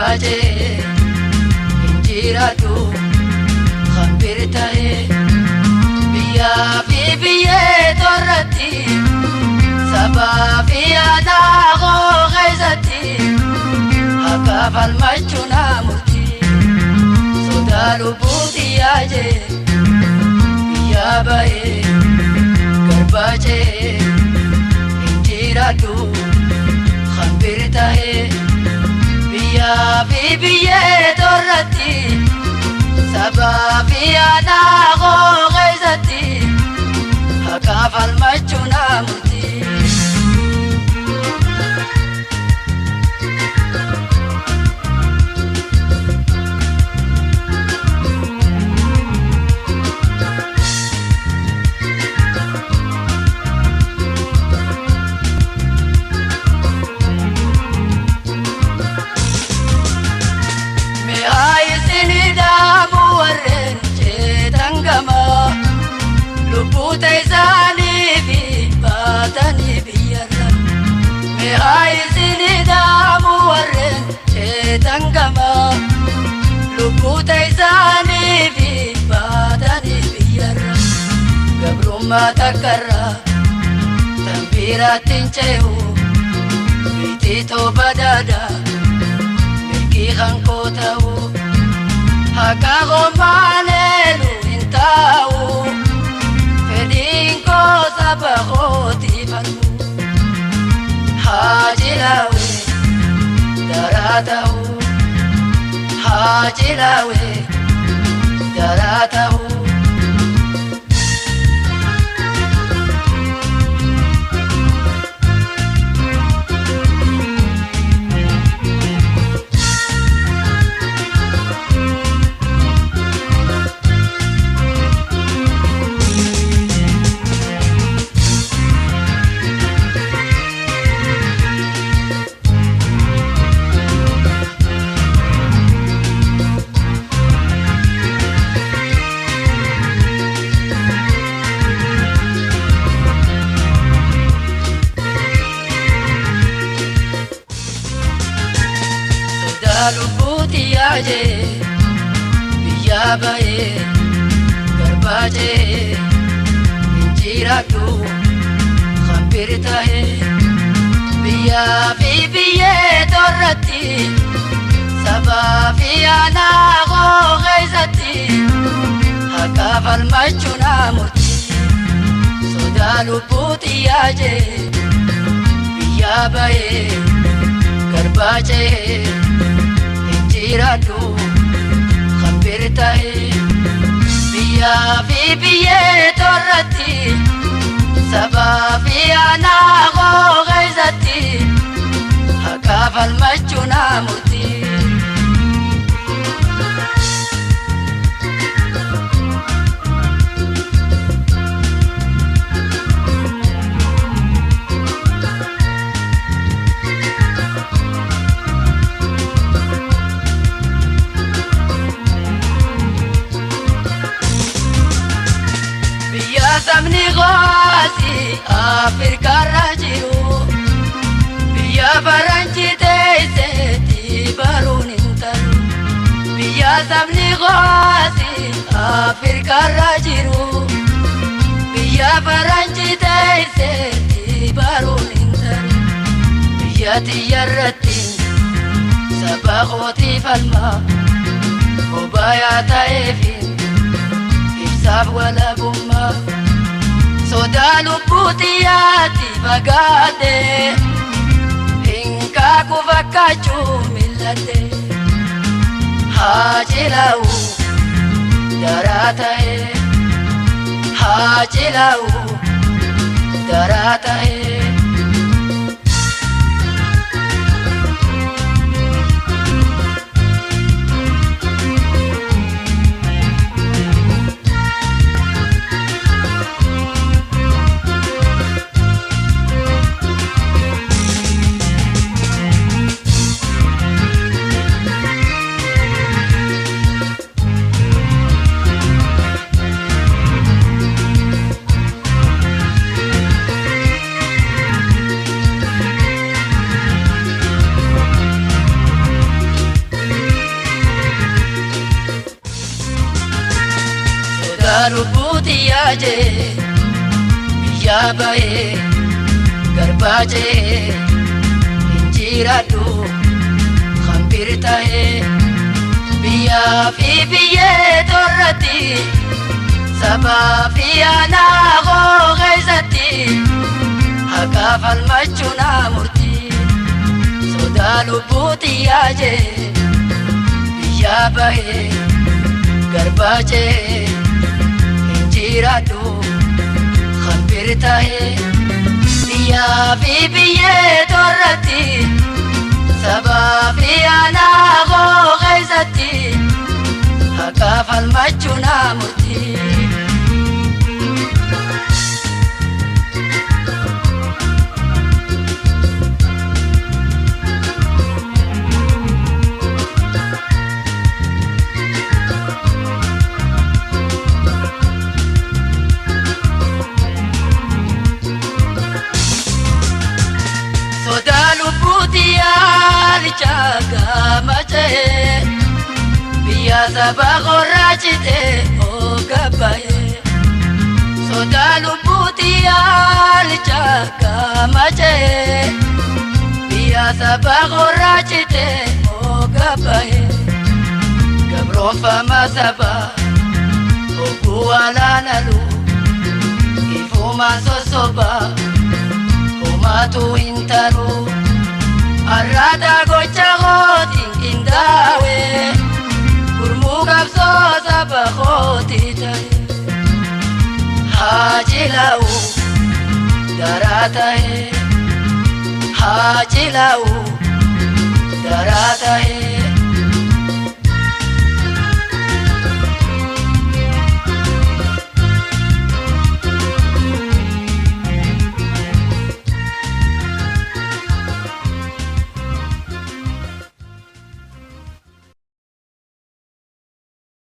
garbaaje injiratu khambir tahe biya fi biye torati saba fi ana go ghaizati haka falmachuna muti sodalu butiyaje biya bae garbaaje injiratu khambir tahe biya fi biye torati saba fi ana go ghaizati haka falmachuna muti تيزاني في باتني بيرم مهايزني دام ورن تنقما لبو تيزاني في باتني بيرم قبل ما تكرر تنبيرات تنشيو بيتي توبا دادا ملكي خنقوتاو هكا غماليلو انتاو sabahoti fanu hajilawe daratahu hajilawe daratahu lubuti aje biya bae garbaaje injiratu khambir tahe biya fi biye torati saba fi ana go ghaizati haka falmachuna muti soda lubuti aje biya bae garbaaje injiratu khambir tahe biya fi biye torati saba fi ana go ghaizati haka falmachuna muti samni goasi Afrika rajiru biya baranchi teise ti barun intaru biya samni goasi Afrika rajiru biya baranchi teise ti barun intaru biya tiyarati sabagoti falma obaya taifin ifsab wala bumma soda lubutiyati bagade hinka kufakachu millate hajilau daratae hajilau daratae lubbuuti yaajee biyyaa bahee garbaajee injiraadhu hambir tahee biyyaa fi biyyee torratti sabaa fi aanaa koo keessatti haqaa falmachuu naa murtii sodaa lubbuuti yaajee biyyaa bahee garbaajee injiraadhu hambir tahee biyyaa fi biyyee torratti sabaa fi aanaa koo keessatti haqaa falmachuu naa murtii Chaga mache biya saba gorachite o gabaye soda lubuti al chaga mache biya saba gorachite o gabaye gabro fama saba o kuala nalu ifuma sosoba o matu intaru arrata gocha gotin indawe gurmu kapso saba khoti tay hajilau darata hai hajilau darata hai